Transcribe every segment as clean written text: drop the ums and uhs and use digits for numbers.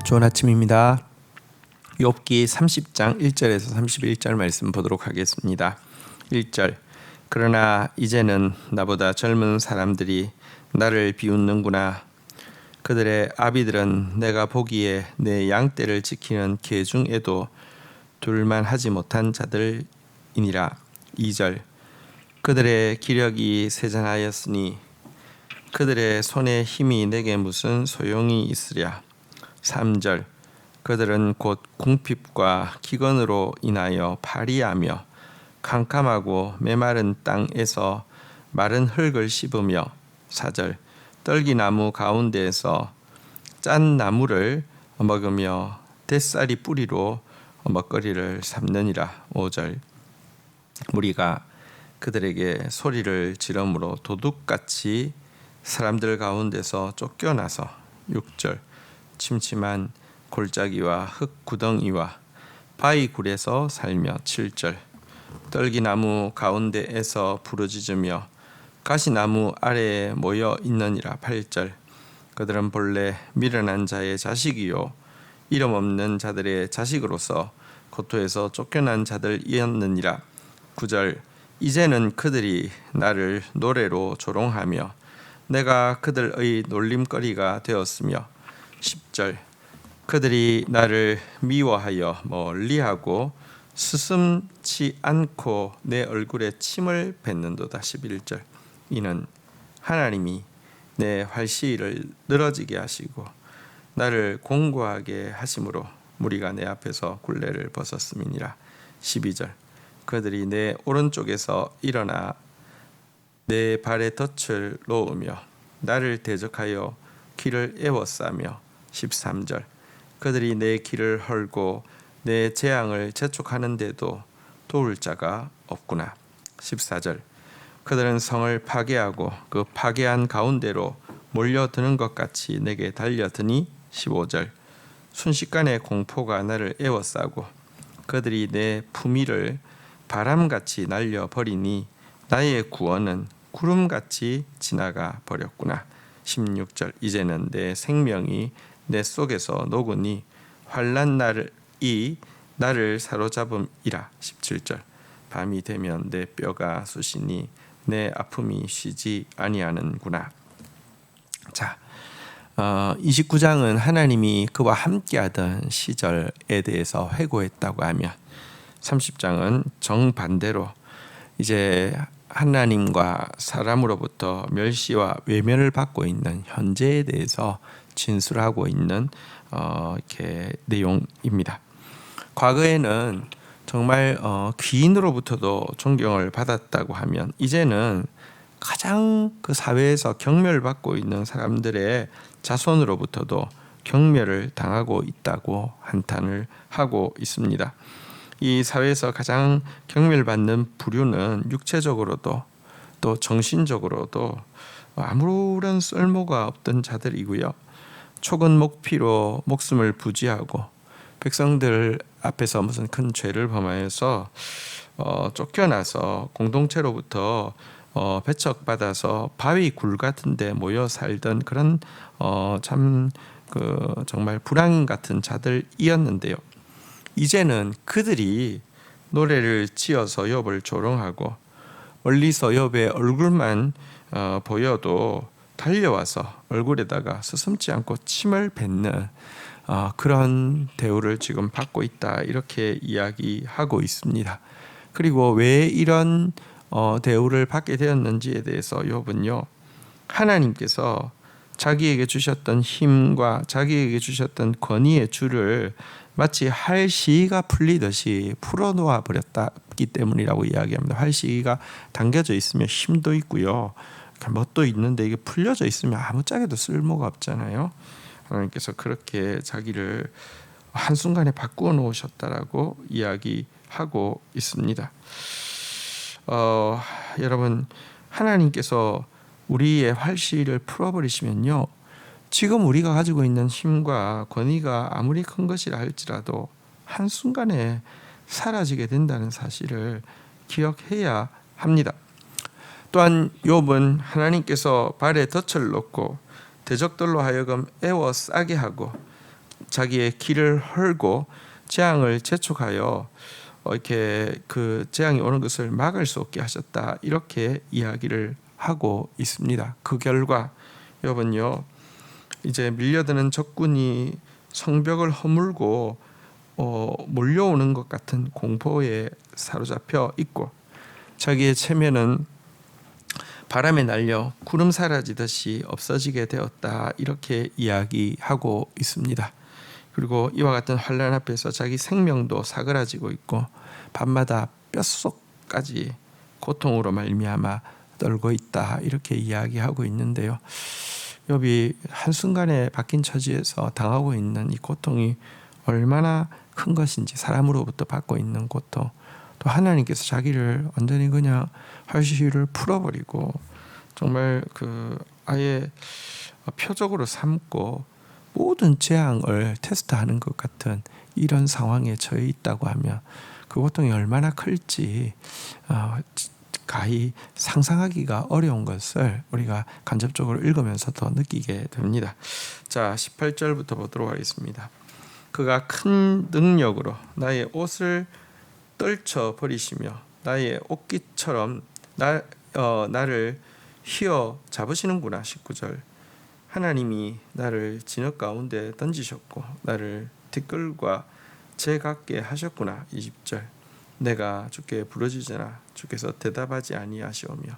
좋은 아침입니다. 욥기 30장 1절에서 31절 말씀 보도록 하겠습니다. 1절 그러나 이제는 나보다 젊은 사람들이 나를 비웃는구나. 그들의 아비들은 내가 보기에 내 양떼를 지키는 개 중에도 둘만 하지 못한 자들이니라. 2절 그들의 기력이 세잔하였으니 그들의 손에 힘이 내게 무슨 소용이 있으랴. 3절 그들은 곧 궁핍과 기근으로 인하여 파리하며 캄캄하고 메마른 땅에서 마른 흙을 씹으며 4절 떨기나무 가운데에서 짠 나무를 먹으며 뱃살이 뿌리로 먹거리를 삼느니라. 5절 무리가 그들에게 소리를 지르므로 도둑같이 사람들 가운데서 쫓겨나서 6절 침침한 골짜기와 흙 구덩이와 바위 굴에서 살며 7절 떨기나무 가운데에서 부르짖으며 가시나무 아래에 모여 있느니라. 8절 그들은 본래 미련한 자의 자식이요 이름 없는 자들의 자식으로서 고토에서 쫓겨난 자들이었느니라. 9절 이제는 그들이 나를 노래로 조롱하며 내가 그들의 놀림거리가 되었으며 10절 그들이 나를 미워하여 멀리하고 스승치 않고 내 얼굴에 침을 뱉는도다. 11절 이는 하나님이 내 활시를 늘어지게 하시고 나를 공고하게 하심으로 무리가 내 앞에서 굴레를 벗었음이니라. 12절 그들이 내 오른쪽에서 일어나 내 발에 덫을 놓으며 나를 대적하여 길을 에워싸며 13절 그들이 내 길을 헐고 내 재앙을 재촉하는데도 도울 자가 없구나. 14절 그들은 성을 파괴하고 그 파괴한 가운데로 몰려드는 것 같이 내게 달려드니 15절 순식간에 공포가 나를 에워싸고 그들이 내 품위를 바람같이 날려버리니 나의 구원은 구름같이 지나가 버렸구나. 16절 이제는 내 생명이 내 속에서 녹으니 환난 날이 나를 사로잡음이라. 17절 밤이 되면 내 뼈가 쑤시니 내 아픔이 쉬지 아니하는구나. 자, 29장은 하나님이 그와 함께하던 시절에 대해서 회고했다고 하면 30장은 정반대로 이제 하나님과 사람으로부터 멸시와 외면을 받고 있는 현재에 대해서 진술하고 있는 이렇게 내용입니다. 과거에는 정말 귀인으로부터도 존경을 받았다고 하면 이제는 가장 그 사회에서 경멸받고 있는 사람들의 자손으로부터도 경멸을 당하고 있다고 한탄을 하고 있습니다. 이 사회에서 가장 경멸받는 부류는 육체적으로도 또 정신적으로도 아무런 쓸모가 없던 자들이고요. 촉은 목피로 목숨을 부지하고 백성들 앞에서 무슨 큰 죄를 범하여서 쫓겨나서 공동체로부터 배척받아서 바위 굴 같은 데 모여 살던 그런 참 정말 불황인 같은 자들이었는데요. 이제는 그들이 노래를 지어서 욥을 조롱하고 멀리서 욥의 얼굴만 보여도 달려와서 얼굴에다가 스승치 않고 침을 뱉는 그런 대우를 지금 받고 있다, 이렇게 이야기하고 있습니다. 그리고 왜 이런 대우를 받게 되었는지에 대해서 욥은요, 하나님께서 자기에게 주셨던 힘과 자기에게 주셨던 권위의 줄을 마치 활시가 풀리듯이 풀어놓아 버렸기 때문이라고 이야기합니다. 활시가 당겨져 있으면 힘도 있고요, 멋도 있는데 이게 풀려져 있으면 아무짝에도 쓸모가 없잖아요. 하나님께서 그렇게 자기를 한순간에 바꾸어 놓으셨다라고 이야기하고 있습니다. 여러분, 하나님께서 우리의 활시를 풀어버리시면요, 지금 우리가 가지고 있는 힘과 권위가 아무리 큰 것이라 할지라도 한순간에 사라지게 된다는 사실을 기억해야 합니다. 또한 욥은 하나님께서 발에 덫을 놓고 대적들로 하여금 애워싸게 하고 자기의 길을 헐고 재앙을 재촉하여 이렇게 그 재앙이 오는 것을 막을 수 없게 하셨다, 이렇게 이야기를 하고 있습니다. 그 결과 욥은요, 이제 밀려드는 적군이 성벽을 허물고 몰려오는 것 같은 공포에 사로잡혀 있고, 자기의 체면은 바람에 날려 구름 사라지듯이 없어지게 되었다, 이렇게 이야기하고 있습니다. 그리고 이와 같은 환난 앞에서 자기 생명도 사그라지고 있고 밤마다 뼛속까지 고통으로 말미암아 떨고 있다, 이렇게 이야기하고 있는데요. 욥이 한순간에 바뀐 처지에서 당하고 있는 이 고통이 얼마나 큰 것인지, 사람으로부터 받고 있는 고통, 또 하나님께서 자기를 완전히 그냥 활시를 풀어버리고 정말 그 아예 표적으로 삼고 모든 재앙을 테스트하는 것 같은 이런 상황에 처해 있다고 하면 그 고통이 얼마나 클지 가히 상상하기가 어려운 것을 우리가 간접적으로 읽으면서 더 느끼게 됩니다. 자, 18절부터 보도록 하겠습니다. 그가 큰 능력으로 나의 옷을 떨쳐 버리시며 나의 옷깃처럼 나를 휘어 잡으시는구나. 19절. 하나님이 나를 진흙 가운데 던지셨고 나를 티끌과 재같게 하셨구나. 20절. 내가 주께 부르짖으나 주께서 대답하지 아니하시오며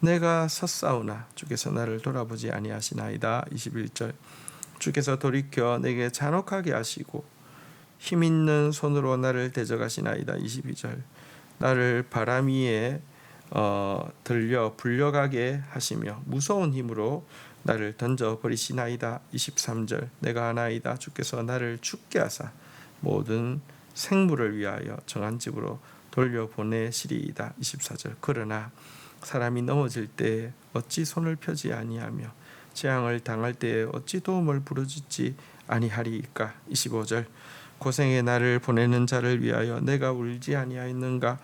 내가 섰사오나 주께서 나를 돌아보지 아니하시나이다. 21절. 주께서 돌이켜 내게 잔혹하게 하시고 힘있는 손으로 나를 대적하시나이다. 22절. 나를 바람 위에 들려 불려가게 하시며 무서운 힘으로 나를 던져버리시나이다. 23절. 내가 아나이다. 주께서 나를 죽게 하사 모든 생물을 위하여 정한 집으로 돌려보내시리이다. 24절. 그러나 사람이 넘어질 때 어찌 손을 펴지 아니하며 재앙을 당할 때에 어찌 도움을 부르짖지 아니하리이까. 25절. 고생의 나를 보내는 자를 위하여 내가 울지 아니하였는가.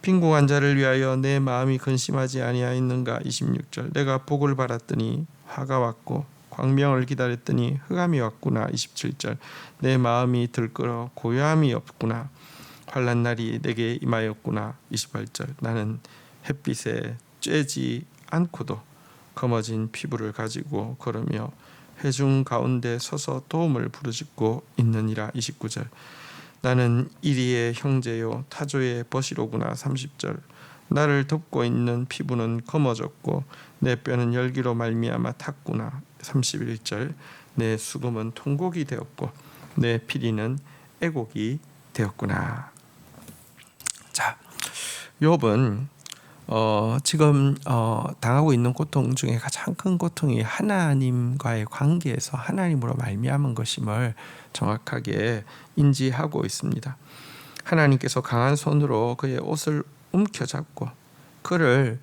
빈궁한 자를 위하여 내 마음이 근심하지 아니하였는가. 26절. 내가 복을 바랐더니 화가 왔고 광명을 기다렸더니 흑암이 왔구나. 27절. 내 마음이 들끓어 고요함이 없구나. 환난 날이 내게 임하였구나. 28절. 나는 햇빛에 쬐지 않고도 검어진 피부를 가지고 걸으며 회중 가운데 서서 도움을 부르짖고 있느니라. 29절. 나는 이리의 형제요 타조의 벗이로구나. 30절. 나를 덮고 있는 피부는 검어졌고 내 뼈는 열기로 말미암아 탔구나. 31절. 내 수금은 통곡이 되었고 내 피리는 애곡이 되었구나. 자, 욥은 지금 당하고 있는 고통 중에 가장 큰 고통이 하나님과의 관계에서 하나님으로 말미암은 것임을 정확하게 인지하고 있습니다. 하나님께서 강한 손으로 그의 옷을 움켜잡고 그를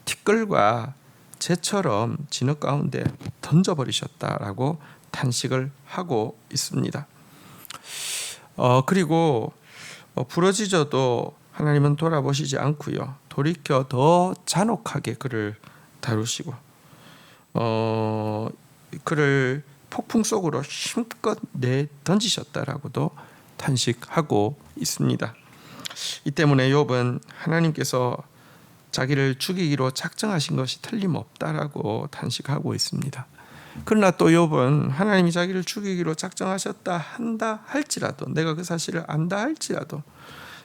티끌과 재처럼 진흙 가운데 던져버리셨다라고 탄식을 하고 있습니다. 그리고 부러지져도 하나님은 돌아보시지 않고요, 돌이켜 더 잔혹하게 그를 다루시고 그를 폭풍 속으로 힘껏 던지셨다라고도 탄식하고 있습니다. 이 때문에 욥은 하나님께서 자기를 죽이기로 작정하신 것이 틀림없다라고 탄식하고 있습니다. 그러나 또 욥은 하나님이 자기를 죽이기로 작정하셨다 한다 할지라도, 내가 그 사실을 안다 할지라도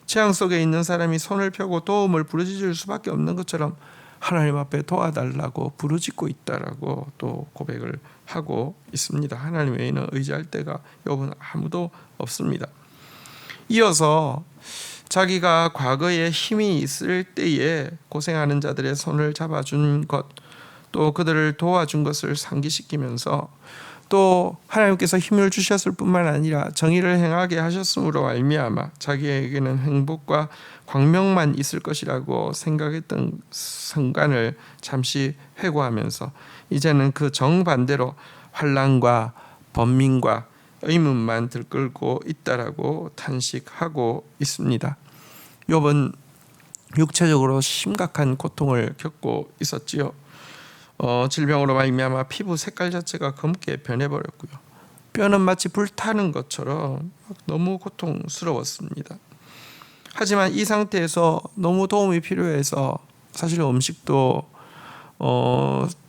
재앙 속에 있는 사람이 손을 펴고 도움을 부르짖을 수밖에 없는 것처럼 하나님 앞에 도와달라고 부르짖고 있다라고 또 고백을 하고 있습니다. 하나님 외에는 의지할 데가 욥은 아무도 없습니다. 이어서 자기가 과거에 힘이 있을 때에 고생하는 자들의 손을 잡아준 것, 또 그들을 도와준 것을 상기시키면서 또 하나님께서 힘을 주셨을 뿐만 아니라 정의를 행하게 하셨으므로 말미암아 자기에게는 행복과 광명만 있을 것이라고 생각했던 순간을 잠시 회고하면서 이제는 그 정반대로 환난과 번민과 의문만 들끓고 있다라고 탄식하고 있습니다. 욥은 육체적으로 심각한 고통을 겪고 있었지요. 질병으로 말미암아 피부 색깔 자체가 검게 변해버렸고요. 뼈는 마치 불타는 것처럼 너무 고통스러웠습니다. 하지만 이 상태에서 너무 도움이 필요해서 사실 음식도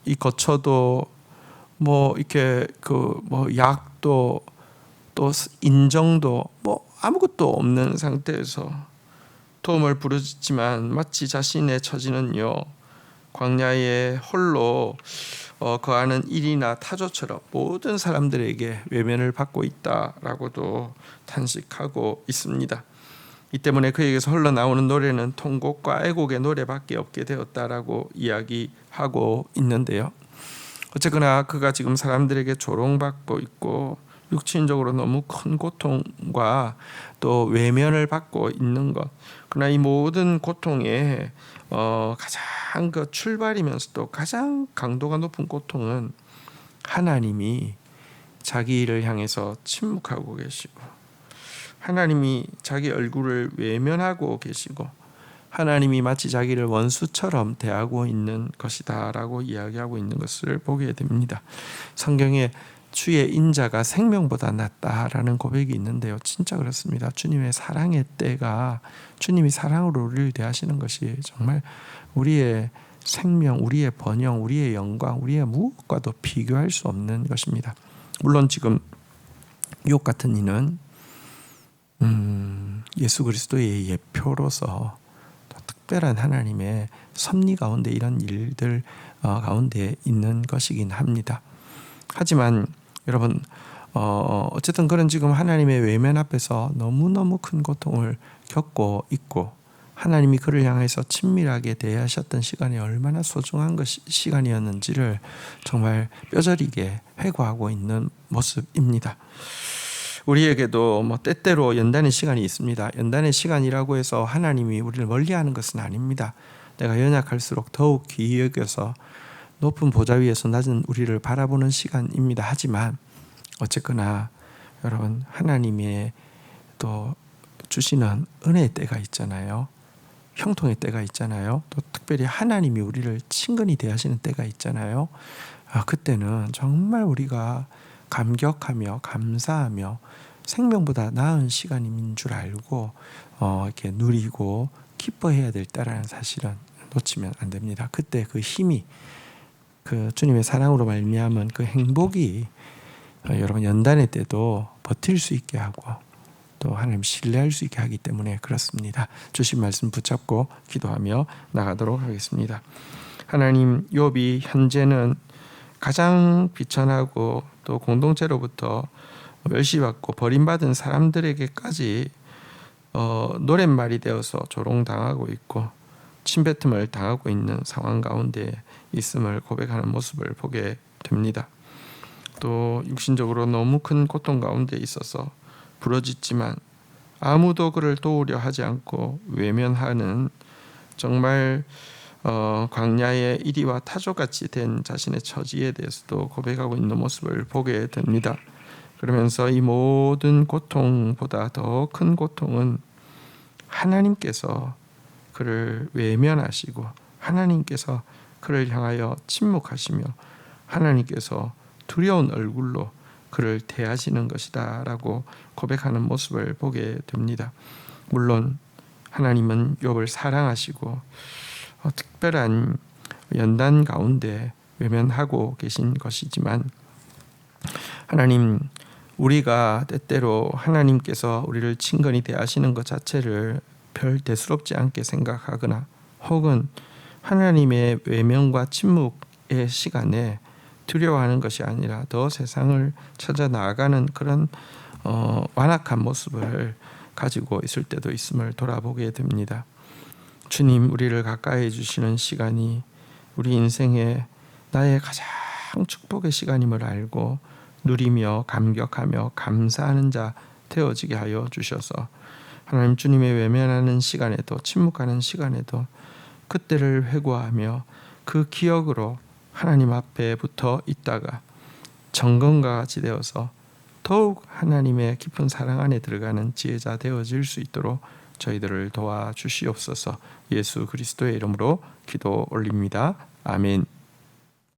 이 거처도 뭐 이렇게 약도 또 인정도 아무것도 없는 상태에서 도움을 부르짖지만 마치 자신의 처지는요, 광야에 홀로 거하는 일이나 타조처럼 모든 사람들에게 외면을 받고 있다라고도 탄식하고 있습니다. 이 때문에 그에게서 흘러나오는 노래는 통곡과 애곡의 노래밖에 없게 되었다라고 이야기하고 있는데요. 어쨌거나 그가 지금 사람들에게 조롱받고 있고 육신적으로 너무 큰 고통과 또 외면을 받고 있는 것, 그러나 이 모든 고통의 가장 그 출발이면서도 가장 강도가 높은 고통은 하나님이 자기를 향해서 침묵하고 계시고, 하나님이 자기 얼굴을 외면하고 계시고, 하나님이 마치 자기를 원수처럼 대하고 있는 것이다라고 이야기하고 있는 것을 보게 됩니다. 성경에 주의 인자가 생명보다 낫다라는 고백이 있는데요, 진짜 그렇습니다. 주님의 사랑의 때가, 주님이 사랑으로 우리를 대하시는 것이 정말 우리의 생명, 우리의 번영, 우리의 영광, 우리의 무엇과도 비교할 수 없는 것입니다. 물론 지금 욥 같은 이는 예수 그리스도의 예표로서 특별한 하나님의 섭리 가운데 이런 일들 가운데 있는 것이긴 합니다. 하지만 여러분, 어쨌든 그런 지금 하나님의 외면 앞에서 너무너무 큰 고통을 겪고 있고, 하나님이 그를 향해서 친밀하게 대하셨던 시간이 얼마나 소중한 시간이었는지를 정말 뼈저리게 회고하고 있는 모습입니다. 우리에게도 때때로 연단의 시간이 있습니다. 연단의 시간이라고 해서 하나님이 우리를 멀리하는 것은 아닙니다. 내가 연약할수록 더욱 귀히 여겨서 높은 보좌 위에서 낮은 우리를 바라보는 시간입니다. 하지만 어쨌거나 여러분, 하나님의 또 주시는 은혜의 때가 있잖아요. 형통의 때가 있잖아요. 또 특별히 하나님이 우리를 친근히 대하시는 때가 있잖아요. 그때는 정말 우리가 감격하며 감사하며 생명보다 나은 시간인 줄 알고 이렇게 누리고 기뻐해야 될 때라는 사실은 놓치면 안 됩니다. 그때 그 힘이, 그 주님의 사랑으로 말미암은 그 행복이 여러분 연단의 때도 버틸 수 있게 하고 또 하나님 신뢰할 수 있게 하기 때문에 그렇습니다. 주신 말씀 붙잡고 기도하며 나가도록 하겠습니다. 하나님, 욥이 현재는 가장 비천하고 또 공동체로부터 멸시받고 버림받은 사람들에게까지 노랫말이 되어서 조롱당하고 있고 침뱉음을 당하고 있는 상황 가운데 있음을 고백하는 모습을 보게 됩니다. 또 육신적으로 너무 큰 고통 가운데 있어서 부러졌지만 아무도 그를 도우려 하지 않고 외면하는 정말 광야의 이리와 타조같이 된 자신의 처지에 대해서도 고백하고 있는 모습을 보게 됩니다. 그러면서 이 모든 고통보다 더 큰 고통은 하나님께서 그를 외면하시고 하나님께서 그를 향하여 침묵하시며 하나님께서 두려운 얼굴로 그를 대하시는 것이다 라고 고백하는 모습을 보게 됩니다. 물론 하나님은 욥을 사랑하시고 특별한 연단 가운데 외면하고 계신 것이지만, 하나님, 우리가 때때로 하나님께서 우리를 친근히 대하시는 것 자체를 별 대수롭지 않게 생각하거나 혹은 하나님의 외면과 침묵의 시간에 두려워하는 것이 아니라 더 세상을 찾아 나아가는 그런 완악한 모습을 가지고 있을 때도 있음을 돌아보게 됩니다. 주님, 우리를 가까이 해주시는 시간이 우리 인생의 나의 가장 축복의 시간임을 알고 누리며 감격하며 감사하는 자 되어지게 하여 주셔서 하나님, 주님의 외면하는 시간에도 침묵하는 시간에도 그때를 회고하며 그 기억으로 하나님 앞에 붙어 있다가 정금과 같이 되어서 더욱 하나님의 깊은 사랑 안에 들어가는 지혜자 되어질 수 있도록 저희들을 도와주시옵소서. 예수 그리스도의 이름으로 기도 올립니다. 아멘.